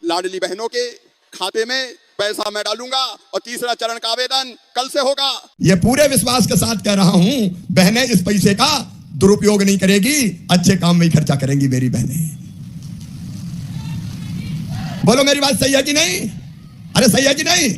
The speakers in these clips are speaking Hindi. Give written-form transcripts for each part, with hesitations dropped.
लाडली बहनों के खाते में पैसा मैं डालूंगा और तीसरा चरण का आवेदन कल से होगा। ये पूरे विश्वास के साथ कह रहा हूं, बहनें इस पैसे का दुरुपयोग नहीं करेगी, अच्छे काम में ही खर्चा करेंगी मेरी बहनें। बोलो मेरी बात सही है कि नहीं? अरे सही है कि नहीं?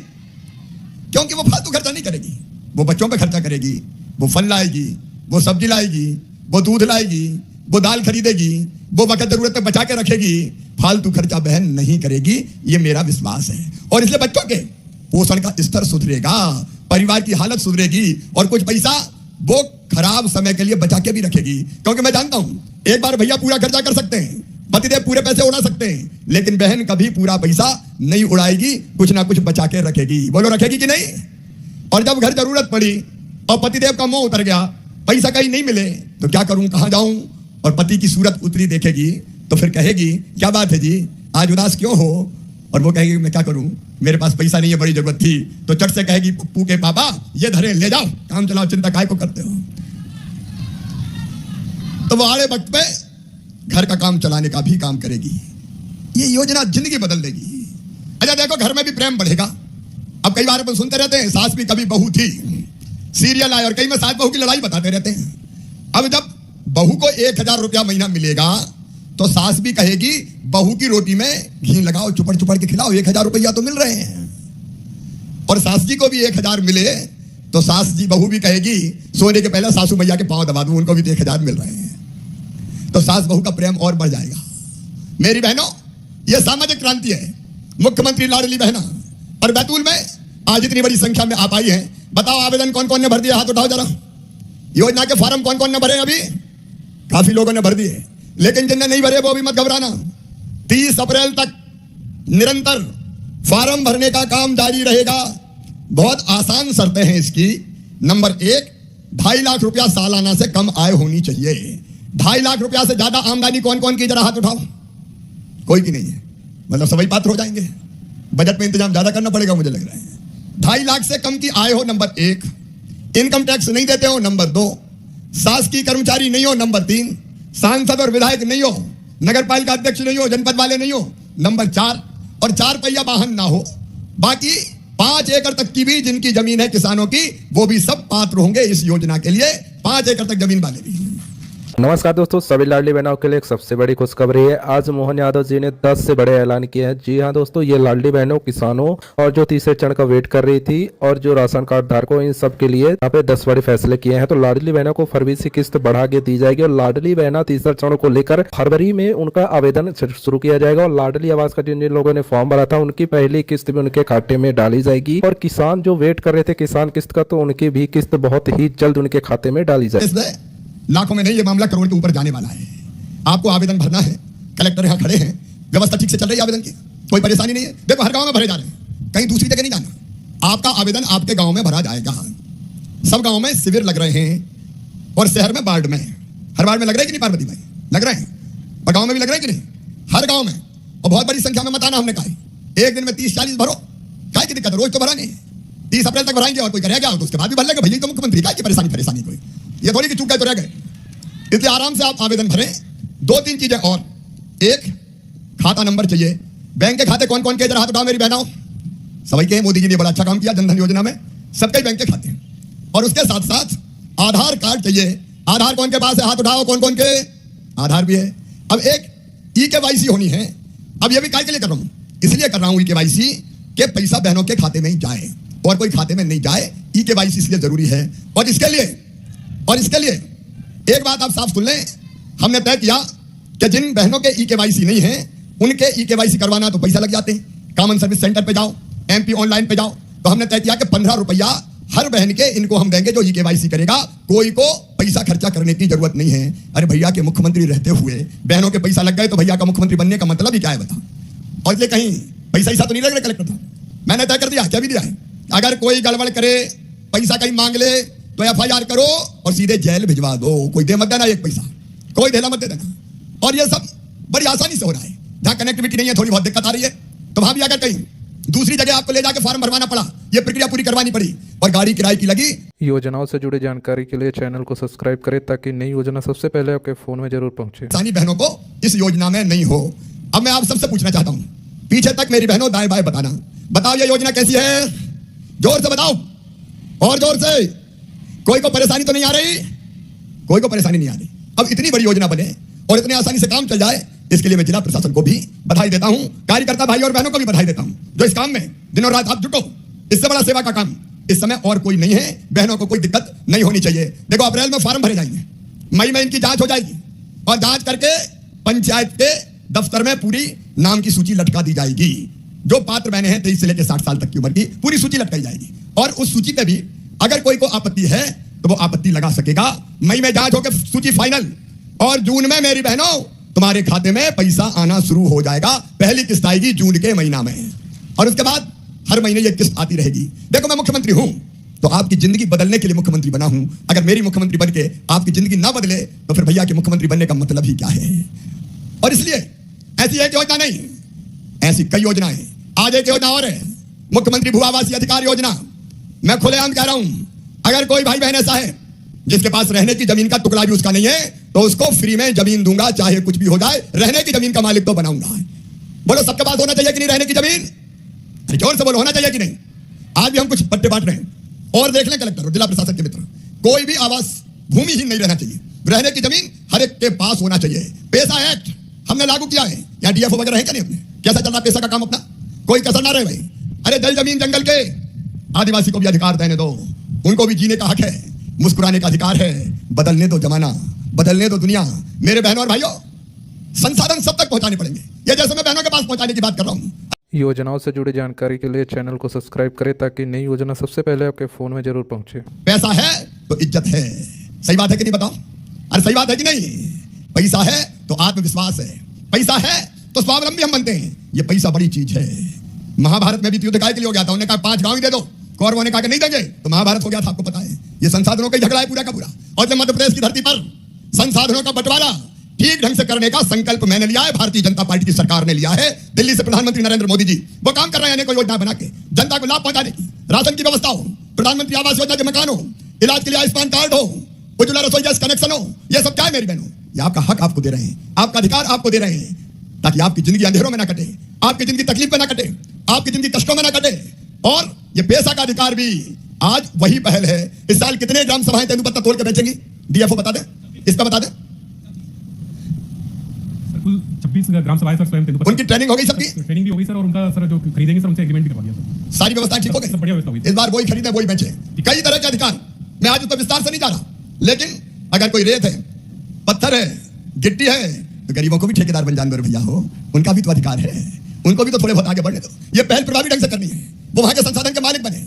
क्योंकि वो फालतू खर्चा नहीं करेगी, वो बच्चों पे खर्चा करेगी, वो फल लाएगी, वो सब्जी लाएगी, वो दूध लाएगी, वो दाल खरीदेगी, वो वक्त जरूरत पे बचा के रखेगी, फालतू खर्चा बहन नहीं करेगी, ये मेरा विश्वास है। और इसलिए बच्चों के पोषण का स्तर सुधरेगा, परिवार की हालत सुधरेगी और कुछ पैसा वो खराब समय के लिए बचा के भी रखेगी। क्योंकि मैं जानता हूं एक बार भैया पूरा खर्चा कर सकते हैं, पतिदेव पूरे पैसे उड़ा सकते हैं, लेकिन बहन कभी पूरा पैसा नहीं उड़ाएगी, कुछ ना कुछ बचा के रखेगी। बोलो रखेगी कि नहीं? और जब घर जरूरत पड़ी और पतिदेव का मोह उतर गया, पैसा कहीं नहीं मिले तो क्या करूं, कहां जाऊं, और पति की सूरत उतरी देखेगी तो फिर कहेगी क्या बात है जी, आज उदास क्यों हो? और वो कहेगी मैं क्या करूं, मेरे पास पैसा नहीं है, बड़ी जरूरत थी। तो चट से कहेगी पप्पू के पापा ये धरे ले जाओ, काम चलाओ, चिंता काय को करते हो। तो वो आड़े वक्त पे घर का काम चलाने का भी काम करेगी। ये योजना जिंदगी बदल देगी। अच्छा देखो, घर में भी प्रेम बढ़ेगा। अब कई बार अपन सुनते रहते हैं सास भी कभी बहू थी, सीरियल आए और कई में सास बहू की लड़ाई बताते रहते हैं। अब जब बहू को 1000 रुपया महीना मिलेगा तो सास भी कहेगी बहू की रोटी में घी लगाओ, चुपड़ चुपड़ के खिलाओ, 1000 रुपया तो मिल रहे हैं। और सास जी को भी 1000 मिले तो सास जी बहू भी कहेगी सोने के पहले सासू मैया के पांव दबा दूं, उनको भी 1000 मिल रहे हैं। तो सास बहू का प्रेम और बढ़ जाएगा। मेरी बहनों, यह सामाजिक क्रांति है। मुख्यमंत्री लाडली बहना और बैतूल में आज इतनी बड़ी संख्या में आप आई हैं। बताओ आवेदन कौन कौन ने भर दिया, हाथ उठाओ जरा। योजना के फॉर्म कौन कौन ने भरे? अभी काफी लोगों ने भर दिए, लेकिन जिनने नहीं भरे वो भी मत घबराना। 30 अप्रैल तक निरंतर फॉर्म भरने का काम जारी रहेगा। बहुत आसान शर्तें हैं इसकी। नंबर 1, 2.5 लाख रुपया सालाना से कम आय होनी चाहिए। 2.5 लाख रुपया से ज्यादा आमदनी कौन कौन की, जरा हाथ उठाओ। कोई की नहीं है, मतलब सभी पात्र हो जाएंगे। बजट में इंतजाम ज्यादा करना पड़ेगा मुझे लग रहा है। 2.5 लाख से कम की आय हो, नंबर 1। इनकम टैक्स नहीं देते हो, नंबर 2। शासकीय कर्मचारी नहीं हो, नंबर 3। सांसद और विधायक नहीं हो, नगर पालिका अध्यक्ष नहीं हो, जनपद वाले नहीं हो, नंबर 4। और 4 पहिया वाहन ना हो। बाकी 5 एकड़ तक की भी जिनकी जमीन है किसानों की, वो भी सब पात्र होंगे इस योजना के लिए। 5 एकड़ तक जमीन वाले भी। नमस्कार दोस्तों, सभी लाडली बहनों के लिए एक सबसे बड़ी खुशखबरी है। आज मोहन यादव जी ने 10 से बड़े ऐलान किए हैं। जी हां दोस्तों, ये लाडली बहनों, किसानों और जो तीसरे चरण का वेट कर रही थी और जो राशन कार्ड धारकों, इन सब के लिए यहाँ पे 10 बड़े फैसले किए हैं। तो लाडली बहनों को फरवरी से किस्त बढ़ा के दी जाएगी और लाडली बहना तीसरा चरण को लेकर फरवरी में उनका आवेदन शुरू किया जाएगा। और लाडली आवास का जिन जिन लोगों ने फॉर्म भरा था उनकी पहली किस्त भी उनके खाते में डाली जाएगी। और किसान जो वेट कर रहे थे किसान किस्त का, तो उनकी भी किस्त बहुत ही जल्द उनके खाते में डाली जाएगी। लाखों में नहीं, ये मामला करोड़ के ऊपर जाने वाला है। आपको आवेदन भरना है, कलेक्टर यहाँ खड़े हैं, व्यवस्था ठीक से चल रही है आवेदन की, कोई परेशानी नहीं है। देखो हर गांव में भरे जा रहे हैं, कहीं दूसरी जगह नहीं जाना। आपका आवेदन आपके गांव में भरा जाएगा। सब गांव में शिविर लग रहे हैं और शहर में वार्ड में। हर वार्ड में लग रहे हैं कि नहीं पार्वती भाई? लग रहे हैं। और गाँव में भी लग रहे हैं कि नहीं? हर गाँव में। और बहुत बड़ी संख्या में मत आना, हमने कहा एक दिन में 30-40 भरो, क्या की दिक्कत है? रोज तो भरा नहीं, 30 अप्रैल तक भराएंगे और कोई करेगा तो उसके बाद भी भर लेगा। भैया तो मुख्यमंत्री क्या की परेशानी कोई, ये थोड़ी कि चूक गए तो रह गए। इसलिए आराम से आप आवेदन भरें। 2-3 चीजें और। 1, खाता नंबर चाहिए। बैंक के खाते कौन कौन के, जरा हाथ उठाओ मेरी बहनों। सभी के, मोदी जी ने बड़ा अच्छा काम किया जनधन योजना में, सबके बैंक के खाते हैं। और उसके साथ साथ आधार कार्ड चाहिए। आधार कौन के पास है, हाथ उठाओ। कौन कौन के? आधार भी है। अब एक EKYC होनी है। अब ये भी काय के लिए कर रहा हूं? इसलिए कर रहा हूं EKYC के पैसा बहनों के खाते में ही जाए और कोई खाते में नहीं जाए। EKYC इसलिए जरूरी है। और इसके लिए एक बात आप साफ सुन लें, हमने तय किया कि जिन बहनों के EKYC नहीं है उनके EKYC करवाना तो पैसा लग जाते हैं। कॉमन सर्विस सेंटर पे जाओ, MP ऑनलाइन पे जाओ। तो हमने तय किया कि 15 रुपया हर बहन के इनको हम देंगे जो EKYC करेगा। कोई को पैसा खर्चा करने की जरूरत नहीं है। अरे भैया के मुख्यमंत्री रहते हुए बहनों के पैसा लग गए तो भैया का मुख्यमंत्री बनने का मतलब ही क्या है बता? और इसलिए कहीं पैसा तो नहीं लग रहा कलेक्टर था। मैंने तय कर दिया, क्या भी दिया है, अगर कोई गड़बड़ करे, पैसा कहीं मांग ले तो FIR करो और सीधे जेल भिजवा दो। कोई दे मत देना एक पैसा, कोई देना मत दे देना। और ये सब बड़ी आसानी से हो रहा है। जहां कनेक्टिविटी नहीं है, थोड़ी बहुत दिक्कत आ रही है, तो वहां भी अगर कहीं दूसरी जगह आपको ले जाके फॉर्म भरवाना पड़ा, ये प्रक्रिया पूरी करवानी पड़ी और गाड़ी किराए की लगी। योजनाओं से जुड़ी जानकारी के लिए चैनल को सब्सक्राइब करें ताकि नई योजना सबसे पहले आपके फोन में जरूर पहुंचे। किसानी बहनों को इस योजना में नहीं हो। अब मैं आप सबसे पूछना चाहता हूं पीछे तक मेरी बहनों दाएं बाएं बताना। बताओ ये योजना कैसी है, जोर से बताओ और जोर से। कोई को परेशानी तो नहीं आ रही? कोई को परेशानी नहीं आ रही। अब इतनी बड़ी योजना बने और इतनी आसानी से काम चल जाए, इसके लिए मैं जिला प्रशासन को भी बधाई देता हूं, कार्यकर्ता भाई और बहनों को भी बधाई देता हूं जो इस काम में दिनों रात आप जुटो। इससे बड़ा सेवा का काम इस समय और कोई नहीं है। बहनों को कोई दिक्कत नहीं होनी चाहिए। देखो अप्रैल में फॉर्म भरे जाएंगे, मई में इनकी जांच हो जाएगी और जांच करके पंचायत के दफ्तर में पूरी नाम की सूची लटका दी जाएगी। जो पात्र बहने हैं 23 से लेकर 60 साल तक की उम्र की, पूरी सूची लटकाई जाएगी और उस सूची पे भी अगर कोई को आपत्ति है तो वो आपत्ति लगा सकेगा। मई में जांच होकर सूची फाइनल और जून में मेरी बहनों तुम्हारे खाते में पैसा आना शुरू हो जाएगा। पहली किस्त आएगी जून के महीना में और उसके बाद हर महीने ये किस्त आती रहेगी। देखो मैं मुख्यमंत्री हूं तो आपकी जिंदगी बदलने के लिए मुख्यमंत्री बना हूं। अगर मेरी मुख्यमंत्री बनके आपकी जिंदगी ना बदले तो फिर भैया के मुख्यमंत्री बनने का मतलब ही क्या है। और इसलिए ऐसी एक योजना नहीं, ऐसी कई योजनाएं। आज एक योजना और है, मुख्यमंत्री भू आवासीय अधिकार योजना। मैं खुलेआम कह रहा हूं, अगर कोई भाई बहन ऐसा है जिसके पास रहने की जमीन का टुकड़ा भी उसका नहीं है तो उसको फ्री में जमीन दूंगा, चाहे कुछ भी हो जाए। रहने की जमीन का मालिक तो बनाऊंगा। बोलो सबके पास होना चाहिए कि नहीं रहने की जमीन? अरे जोर से बोलो, होना चाहिए कि नहीं? आज भी हम कुछ पट्टे बांट रहे हैं और देख लें कलेक्टर और जिला प्रशासन के मित्र, कोई भी आवास भूमिहीन नहीं रहना चाहिए। रहने की जमीन हर एक के पास होना चाहिए। पैसा एक्ट हमने लागू किया है। यहाँ डीएफओ वगैरह है क्या नहीं? अपने कैसा चल रहा पैसा का काम अपना? कोई कसर ना रहे भाई। अरे जल जमीन जंगल के आदिवासी को भी अधिकार देने दो, उनको भी जीने का हक है, मुस्कुराने का अधिकार है। बदलने दो जमाना, बदलने दो दुनिया। मेरे बहनों और भाइयों, संसाधन सब तक पहुंचाने पड़ेंगे। ये जैसे मैं बहनों के पास पहुंचाने की बात कर रहा हूं। योजनाओं से जुड़ी जानकारी के लिए चैनल को सब्सक्राइब करें ताकि नई योजना सबसे पहले आपके फोन में जरूर पहुंचे। पैसा है तो इज्जत है। सही बात है कि नहीं? बताओ। अरे सही बात है कि नहीं? पैसा है तो आत्मविश्वास है, पैसा है तो स्वावलंबी हम बनते हैं। ये पैसा बड़ी चीज है। महाभारत में भी युद्ध काय के लिए हो गया था, उन्होंने कहा 5 गांव ही दे दो, कौरवों ने कहा कि नहीं देंगे तो महाभारत हो गया था, आपको पता है। ये संसाधनों का झगड़ा है पूरा का पूरा। और जब मध्य प्रदेश की धरती पर संसाधनों का बंटवारा ठीक ढंग से करने का संकल्प मैंने लिया है, भारतीय जनता पार्टी की सरकार ने लिया है। दिल्ली से प्रधानमंत्री नरेंद्र मोदी जी वो काम कर रहे हैं, अनेकों योजना बना के जनता को लाभ पहुंचाने की। राशन की व्यवस्था हो, प्रधानमंत्री आवास योजना के मकान हो, इलाज के लिए आयुष्मान कार्ड हो, उज्ज्वला रसोई गैस कनेक्शन हो। ये सब क्या है मेरी बहनों? ये आपका हक आपको दे रहे हैं, आपका अधिकार आपको दे रहे हैं, ताकि आपकी जिंदगी अंधेरों में ना कटे, आपकी जिंदगी तकलीफ में ना कटे, आपकी जिंदगी कष्टों में ना कटे। और ये पैसा का अधिकार भी आज वही पहल है। इस साल कितने ग्राम सभाएं तेंदुपत्ता तोड़ के बेचेंगी? डीएफओ बता दे, इसका बता दे। कुल 26 ग्राम सभाएं सर स्वयं तेंदुपत्ता। उनकी ट्रेनिंग हो गई सबकी? ट्रेनिंग भी हो गई सर और उनका सर जो खरीदेंगे सर उनसे एग्रीमेंट भी करवा दिया सर। सारी व्यवस्थाएं ठीक हो सब बढ़िया व्यवस्था हुई। गई। इस बार वही खरीदे वही बेचे, कई तरह के अधिकार। मैं आज उस पर विस्तार से नहीं जा रहा, लेकिन अगर कोई रेत है, पत्थर है, गिट्टी है तो गरीबों को भी ठेकेदार बन जाने दो भैया हो। उनका भी तो अधिकार है, उनको भी तो थोड़े बहुत आगे बढ़ने दो। ये पहल प्रभावी ढंग से करनी है, वो वहां के संसाधन के मालिक बने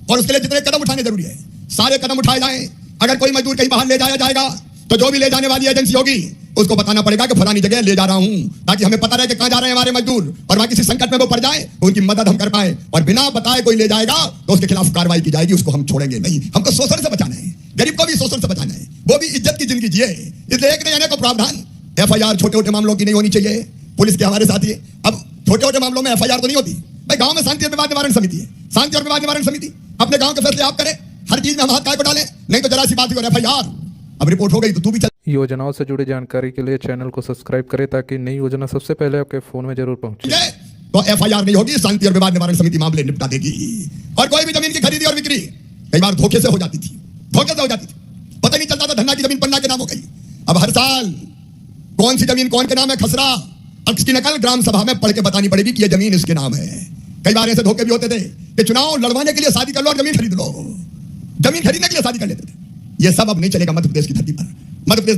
और उसके लिए जितने कदम उठाने जरूरी है सारे कदम उठाए जाएं। अगर कोई मजदूर कहीं बाहर ले जाया जाएगा तो जो भी ले जाने वाली एजेंसी होगी उसको बताना पड़ेगा कि फलानी जगह ले जा रहा हूं, ताकि हमें पता रहे कि कहां जा रहे हैं हमारे मजदूर और वहां किसी संकट में वो पड़ जाए तो उनकी मदद हम कर पाए। और बिना बताए कोई ले जाएगा तो उसके खिलाफ कार्रवाई की जाएगी, उसको हम छोड़ेंगे नहीं। हमको शोषण से बचाना है, गरीब को भी शोषण से बचाना है, वो भी इज्जत की जिंदगी जिए। इसलिए एक नए को प्रावधान एफआईआर छोटे छोटे मामलों की नहीं होनी चाहिए। पुलिस के हमारे साथ ही अब छोटे छोटे मामलों में एफआईआर तो नहीं होती भाई। गांव में शांति और विवाद निवारण समिति है, शांति और विवाद निवारण समिति अपने गांव के फैसले आप करें। हर चीज में हम हाथ काय को डालें, नहीं तो जरा सी बात एफआईआर। अब रिपोर्ट हो गई तो तू भी चल। योजनाओं से जुड़ी जानकारी के लिए चैनल को सब्सक्राइब करें ताकि नई योजना सबसे पहले आपके फोन में जरूर पहुंचे। तो एफआईआर नहीं होगी, शांति और विवाद निवारण समिति मामले निपटा देगी। और कोई भी जमीन की खरीदी और बिक्री कई बार धोखे से हो जाती थी, धोखे से हो जाती थी, पता नहीं चलता था धन्ना की जमीन पन्ना के नाम हो गई। अब हर साल कौन सी जमीन कौन के नाम है, खसरा अक्स की नकल ग्राम सभा में पढ़ के बतानी पड़ेगी कि यह जमीन इसके नाम है। कई बार ऐसे धोखे भी होते थे कि चुनाव लड़वाने के लिए शादी कर लो और जमीन खरीद लो, जमीन खरीदने के लिए शादी कर लेते थे। यह सब अब नहीं चलेगा मध्य प्रदेश की धरती पर। मध्य प्रदेश